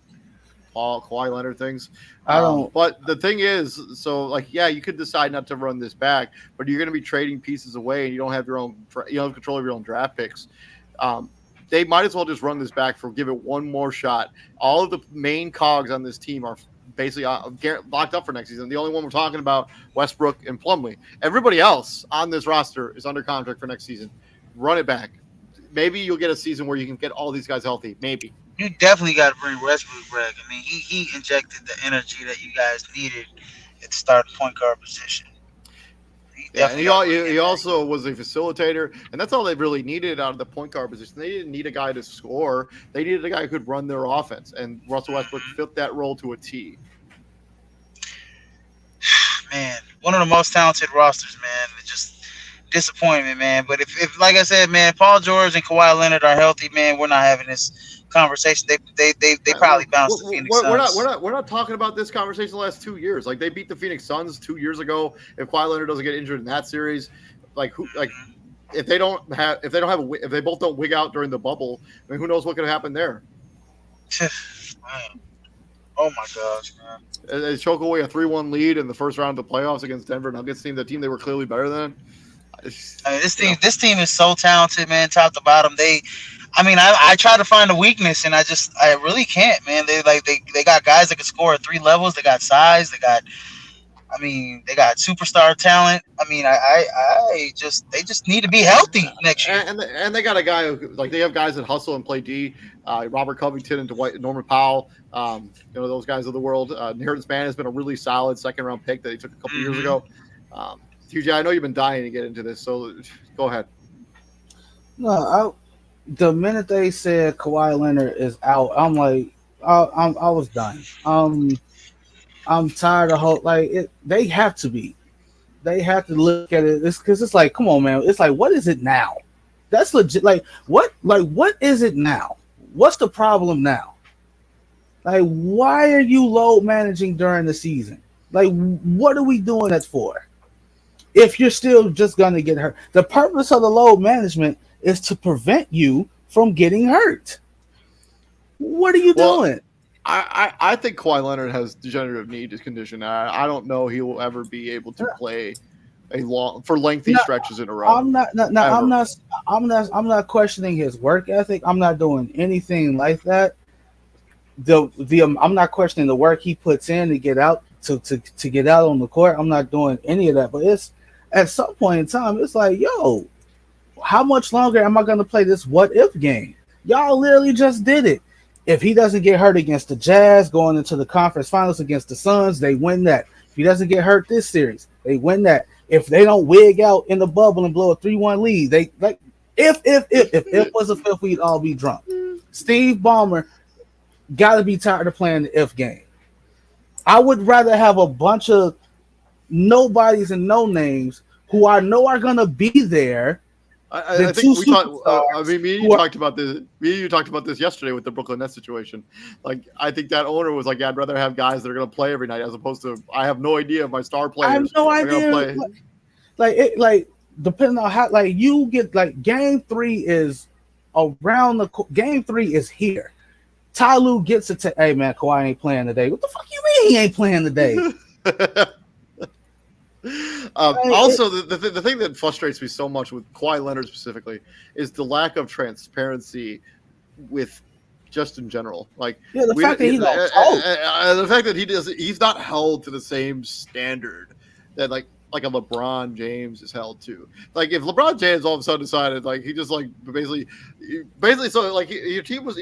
Kawhi Leonard things. I don't. But the thing is, you could decide not to run this back, but you're going to be trading pieces away, and you don't have control of your own draft picks. They might as well just run this back give it one more shot. All of the main cogs on this team are basically locked up for next season. The only one we're talking about, Westbrook and Plumlee. Everybody else on this roster is under contract for next season. Run it back. Maybe you'll get a season where you can get all these guys healthy. Maybe. You definitely got to bring Westbrook back. I mean, he injected the energy that you guys needed at the start of the point guard position. He also was a facilitator, and that's all they really needed out of the point guard position. They didn't need a guy to score. They needed a guy who could run their offense, and Russell Westbrook fit that role to a T. Man, one of the most talented rosters, man. Just disappointment, man. But if like I said, man, Paul George and Kawhi Leonard are healthy, man, we're not having this conversation. They probably bounced the Phoenix Suns. We're not talking about this conversation the last 2 years. Like, they beat the Phoenix Suns 2 years ago. If Kawhi Leonard doesn't get injured in that series, if they both don't wig out during the bubble, I mean, who knows what could happen there? Oh my gosh, man! They choke away a 3-1 lead in the first round of the playoffs against Denver Nuggets team, the team they were clearly better than. This team is so talented, man, top to bottom. I try to find a weakness, and I really can't, man. They got guys that can score at 3 levels. They got size. They got superstar talent. I mean, they just need to be healthy next year. And they got a guy who, they have guys that hustle and play D. Robert Covington and Norman Powell. Those guys of the world. Inheritance Man has been a really solid second-round pick that he took a couple years ago. TJ, I know you've been dying to get into this, so go ahead. No, the minute they said Kawhi Leonard is out, I'm like, I was done. I'm tired of they have to be. They have to look at it. It's because it's like, come on, man. It's like, what is it now? That's legit. What is it now? What's the problem now? Why are you load managing during the season? What are we doing that for? If you're still just going to get hurt. The purpose of the load management is to prevent you from getting hurt. What are you doing? I think Kawhi Leonard has degenerative knee condition. I don't know he will ever be able to play for lengthy stretches in a row. I'm not questioning his work ethic. I'm not doing anything like that. I'm not questioning the work he puts in to get out to get out on the court. I'm not doing any of that. But it's at some point in time, it's like, yo, how much longer am I going to play this what if game? Y'all literally just did it. If he doesn't get hurt against the Jazz going into the conference finals against the Suns, they win that. If he doesn't get hurt this series, they win that. If they don't wig out in the bubble and blow a 3-1 lead, If was a fifth, we'd all be drunk. Steve Ballmer got to be tired of playing the if game. I would rather have a bunch of nobodies and no names who I know are gonna be there. I think we talked. I mean, me and you talked about this. Me and you talked about this yesterday with the Brooklyn Nets situation. Like, I think that owner was like, "Yeah, I'd rather have guys that are going to play every night as opposed to I have no idea if my star players. I have no idea. Like depending on how, like you get like game 3 is around the game 3 is here. Ty Lue gets it to, hey man, Kawhi ain't playing today. What the fuck you mean he ain't playing today? Also, the thing that frustrates me so much with Kawhi Leonard specifically is the lack of transparency with just in general. Like, the fact that he's not held to the same standard that like a LeBron James is held to. Like, if LeBron James all of a sudden decided, like, he just like basically so like your team wins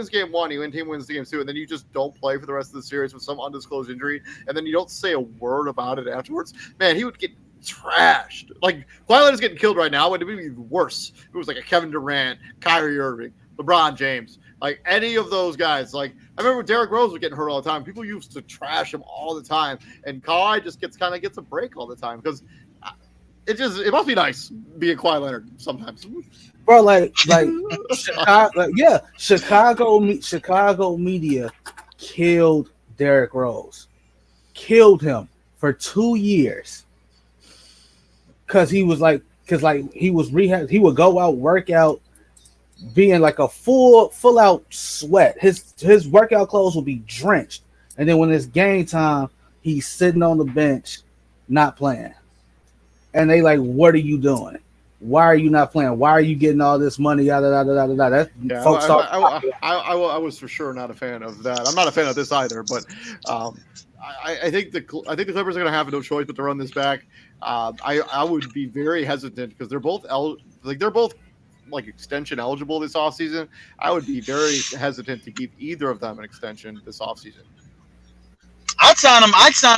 game 1, your team wins game 2, and then you just don't play for the rest of the series with some undisclosed injury, and then you don't say a word about it afterwards, man, he would get trashed. Like, Kawhi Leonard's getting killed right now, but it would be worse. It was like a Kevin Durant, Kyrie Irving, LeBron James, like any of those guys. Like, I remember Derrick Rose was getting hurt all the time. People used to trash him all the time, and Kawhi just gets a break all the time because it must be nice being Kawhi Leonard sometimes. Bro, like Chicago media killed Derrick Rose, killed him for 2 years because he was rehab. He would go out, work out, being like a full out sweat. His workout clothes will be drenched, and then when it's game time, he's sitting on the bench, not playing. And they like, what are you doing? Why are you not playing? Why are you getting all this money? I was for sure not a fan of that. I'm not a fan of this either. But I think the Clippers are going to have no choice but to run this back. I would be very hesitant because they're both extension eligible this offseason. I would be very hesitant to give either of them an extension this offseason. I'd sign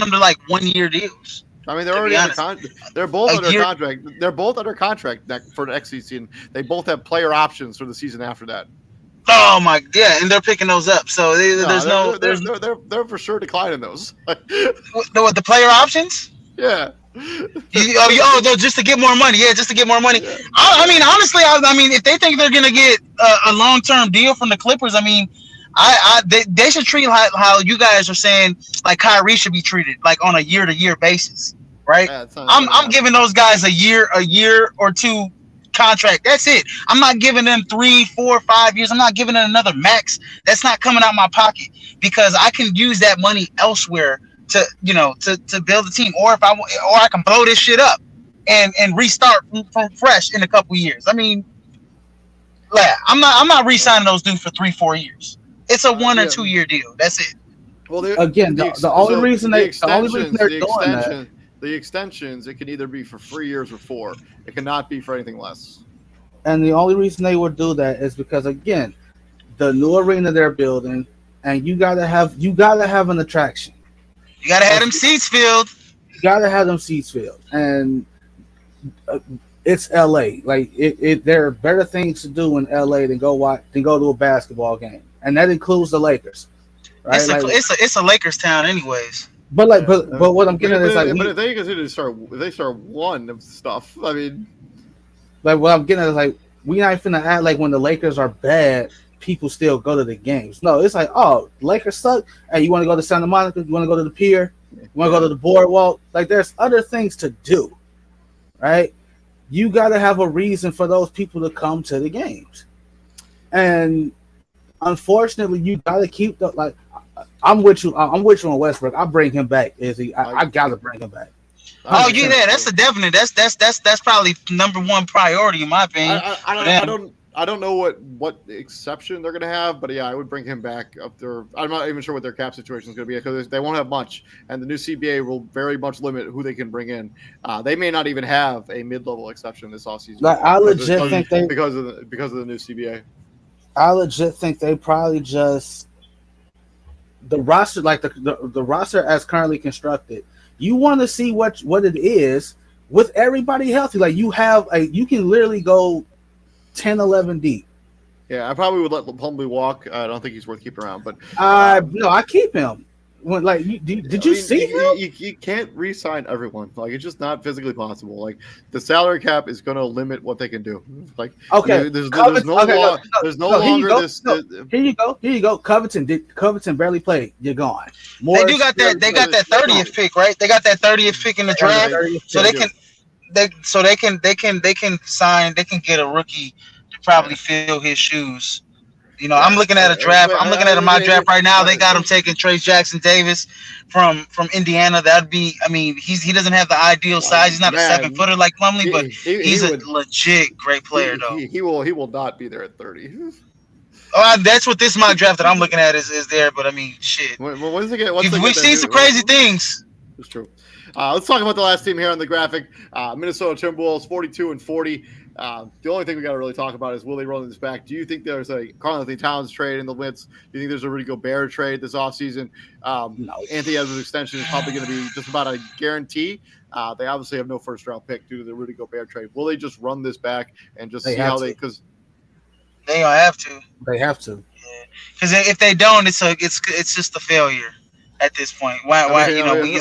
them to like 1 year deals. I mean, they're already under contract. They're both under contract. They're both under contract for next season. They both have player options for the season after that. Oh my, yeah, and they're picking those up. So they're for sure declining those. The player options? Yeah. Just to get more money. Yeah, just to get more money. Yeah. I mean, honestly, if they think they're gonna get a long-term deal from the Clippers, I mean, they should treat how you guys are saying like Kyrie should be treated, like on a year-to-year basis, right? Yeah, I'm giving those guys a year or two contract. That's it. I'm not giving them 3, 4, 5 years. I'm not giving them another max. That's not coming out my pocket because I can use that money elsewhere to build a team, or I can blow this shit up and restart from fresh in a couple years. I mean, I'm not re-signing those dudes for 3-4 years. It's a 1 or 2 year deal. That's it. Well, the only reason they're doing that, the extensions, it can either be for 3 years or 4. It cannot be for anything less. And the only reason they would do that is because, again, the new arena they're building, and you gotta have an attraction. You gotta have them seats filled. And it's LA. Like there are better things to do in LA than go to a basketball game, and that includes the Lakers. Right? It's a Lakers town, anyways. But what I'm getting at is like, but if they consider if they start one of stuff, I mean, like what I'm getting at is like, we not finna act like when the Lakers are bad, people still go to the games. No, it's like, oh, Lakers suck. Hey, you want to go to Santa Monica? You want to go to the pier? You want to go to the boardwalk? Like, there's other things to do, right? You got to have a reason for those people to come to the games. And unfortunately, you got to keep the, like, I'm with you on Westbrook. I bring him back, Izzy. I got to bring him back. Oh, yeah, that's a definite. That's probably number one priority in my opinion. I don't know what exception they're going to have, but yeah, I would bring him back up there. I'm not even sure what their cap situation is going to be because they won't have much, and the new CBA will very much limit who they can bring in. They may not even have a mid-level exception this offseason. Like, I legit think they because of the new CBA. I legit think they probably just the roster, like the roster as currently constructed. You want to see what it is with everybody healthy. Like you can literally go 10, 11 deep. Yeah, I probably would let Plumlee walk. I don't think he's worth keeping around, but No, I keep him. When like, did you see him? You can't re-sign everyone. Like it's just not physically possible. Like the salary cap is going to limit what they can do. Like Okay, there's no law. There's no longer this. Here you go. Covington barely played. You're gone. They do got that. They got that 30th pick, right? They got that 30th pick in the draft, so they can sign. They can get a rookie to probably fill his shoes. You know, I'm looking at a draft. I'm looking at my draft right now. They got him taking Trey Jackson Davis from Indiana. That'd be. I mean, he doesn't have the ideal size. He's not a 7-footer like Plumlee, but he's a legit great player though. He will not be there at 30. Oh, that's what this mock draft that I'm looking at is there. But I mean, shit. We've seen some crazy things. It's true. Let's talk about the last team here on the graphic. Minnesota Timberwolves, 42-40. The only thing we got to really talk about is will they roll this back? Do you think there's a Karl-Anthony Towns trade in the Wits? Do you think there's a Rudy Gobert trade this offseason? No. Anthony Edwards' extension is probably going to be just about a guarantee. They obviously have no first-round pick due to the Rudy Gobert trade. Will they just run this back and just see how they – because they don't have to. They have to. Because if they don't, it's just a failure. At this point, why it already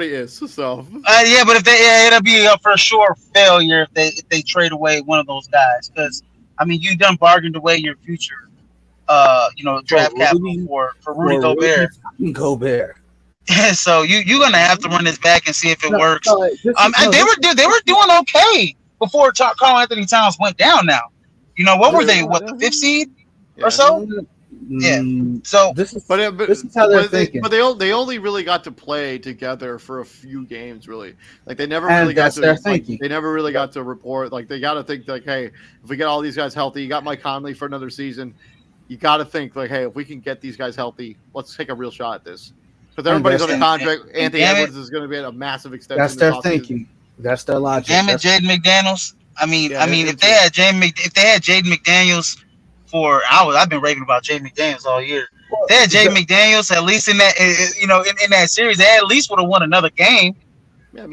is. So yeah, but it'll be a for sure failure if they trade away one of those guys because I mean you done bargained away your future, draft capital for Rudy Gobert. Gobert. So you're gonna have to run this back and see if it works. They were doing okay before Karl-Anthony Towns went down. Now, what were they? What, the 5th seed or so? Yeah. So this is how they're thinking. But they only really got to play together for a few games, really. Like they never really got to. They never really got to report. Like they got to think like, hey, if we get all these guys healthy, you got Mike Conley for another season. You got to think like, hey, if we can get these guys healthy, let's take a real shot at this. Because everybody's under contract. Anthony Edwards is going to be at a massive extension. That's their thinking. That's their logic. Damn it, Jaden McDaniels. I mean, if they had Jaden McDaniels. I've been raving about Jaden McDaniels all year. They had Jaden McDaniels at least in that, in that series. They at least would have won another game. Yeah,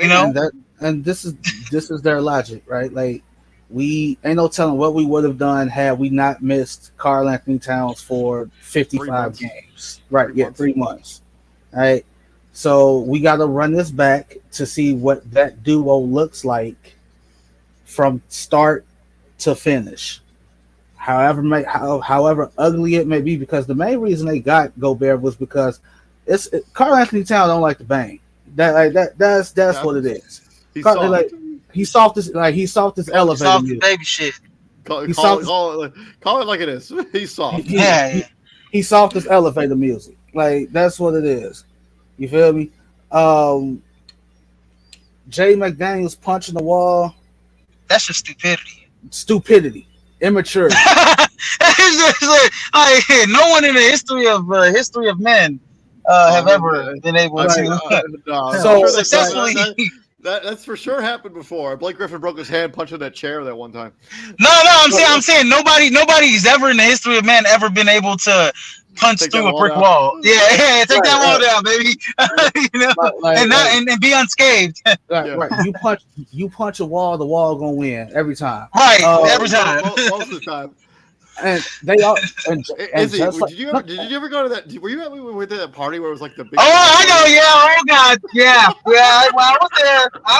and this is their logic, right? Like we ain't no telling what we would have done had we not missed Karl-Anthony Towns for 55 games. Right? 3 months. All right. So we got to run this back to see what that duo looks like from start to finish. However ugly it may be, because the main reason they got Gobert was because Karl-Anthony Towns don't like to bang. That's what it is. He's soft as elevator soft music. Baby shit. Call it like it is. He's soft. He's soft as elevator music. Like that's what it is. You feel me? Jay McDaniels punching the wall. That's just stupidity. Immature. No one in the history of men have ever been able to so successfully. That's for sure happened before. Blake Griffin broke his hand punching that chair that one time. No, I'm saying nobody's ever in the history of man ever been able to punch through a brick wall. Yeah, take that wall down, baby. And be unscathed. Right. You punch a wall, the wall gonna win every time. Right, every time. Most of the time. And they all. Did you ever go to that? Were you at that party where it was like the big? Oh, I know. Yeah. Oh God. Yeah. Well, I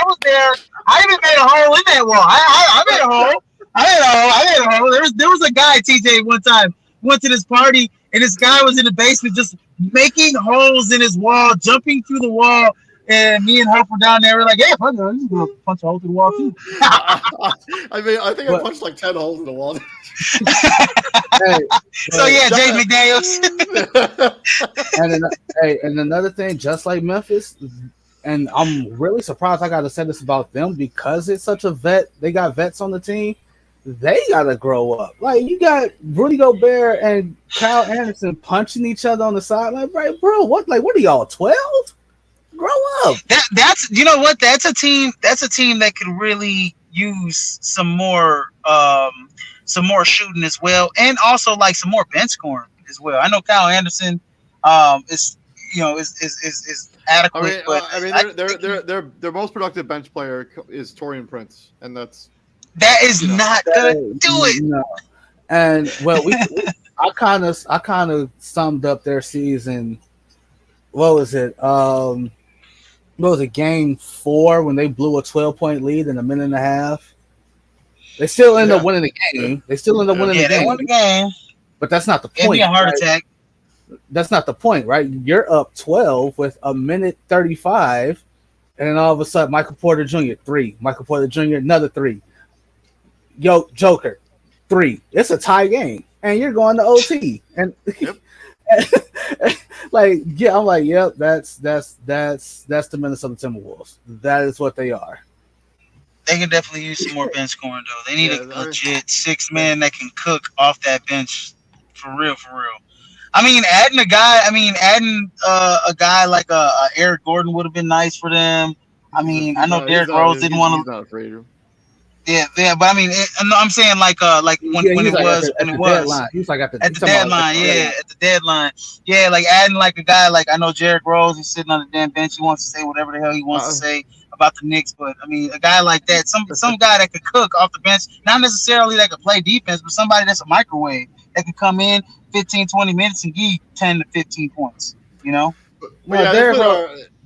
was there. I even made a hole in that wall. I made a hole. I made a hole. There was a guy, TJ, one time went to this party, and this guy was in the basement just making holes in his wall, jumping through the wall. And me and Hope were down there. We're like, hey, I'm just gonna punch a hole through the wall too. I think I punched like 10 holes in the wall. So yeah, Jaden McDaniels. And another thing, just like Memphis, and I'm really surprised I gotta say this about them because it's such a vet. They got vets on the team. They gotta grow up. Like you got Rudy Gobert and Kyle Anderson punching each other on the sideline. Right, bro? What are y'all 12? Grow up. That's you know what? That's a team that could really use some more shooting as well, and also like some more bench scoring as well. I know Kyle Anderson is adequate. Their most productive bench player is Taurean Prince, and that's That is not gonna do it. No. And well, I kind of summed up their season. What was it? What was it? Game 4 when they blew a 12-point lead in a minute and a half. They still end up winning the game. They still end up winning the game. They won the game. But that's not the point. Give me a heart attack. That's not the point, right? You're up 12 with a minute 35, and then all of a sudden, Michael Porter Jr. 3, Michael Porter Jr. another 3. Yo, Joker 3. It's a tie game, and you're going to OT. And Yep. like, yeah, I'm like, yep, that's the Minnesota Timberwolves. That is what they are. They can definitely use some more bench scoring though. They need a legit 6-man that can cook off that bench for real. I mean, adding a guy like a Eric Gordon would have been nice for them. I mean, I know Derrick Rose didn't want to. He's not afraid of him. Yeah, but I mean, I'm saying like when it was at the deadline. Yeah, like adding like a guy like I know Derrick Rose. He's sitting on the damn bench. He wants to say whatever the hell he wants to say about the Knicks. But I mean, a guy like that, some guy that could cook off the bench, not necessarily that could play defense, but somebody that's a microwave that could come in 15, 20 minutes and give you 10 to 15 points. You know. Well,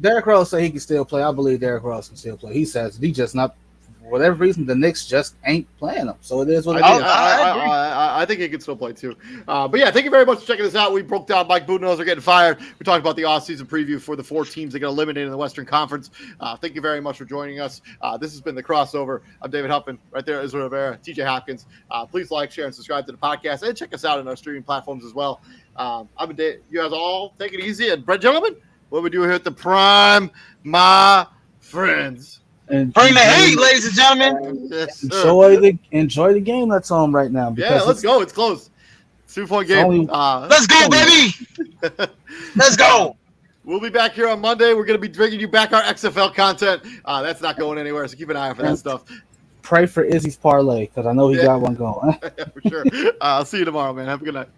Derrick Rose said he can still play. I believe Derrick Rose can still play. He says he just not. For whatever reason, the Knicks just ain't playing them. So it is what it is. I think he can still play too. But yeah, thank you very much for checking this out. We broke down Mike Budenholzer getting fired. We talked about the offseason preview for the 4 teams that get eliminated in the Western Conference. Thank you very much for joining us. This has been The Crossover. I'm David Huffman. Right there is Rivera, TJ Hopkins. Please like, share, and subscribe to the podcast. And check us out on our streaming platforms as well. I've been Dave. You guys all take it easy. And Brett, gentlemen, what we do here at the Prime, my friends. And bring the heat, ladies and gentlemen. Yes, enjoy the game that's on right now. Yeah, let's go. It's close. 2-point game. Let's go, baby. Let's go. We'll be back here on Monday. We're going to be bringing you back our XFL content. That's not going anywhere, so keep an eye out for that stuff. Pray for Izzy's parlay because I know he got one going. For sure. I'll see you tomorrow, man. Have a good night.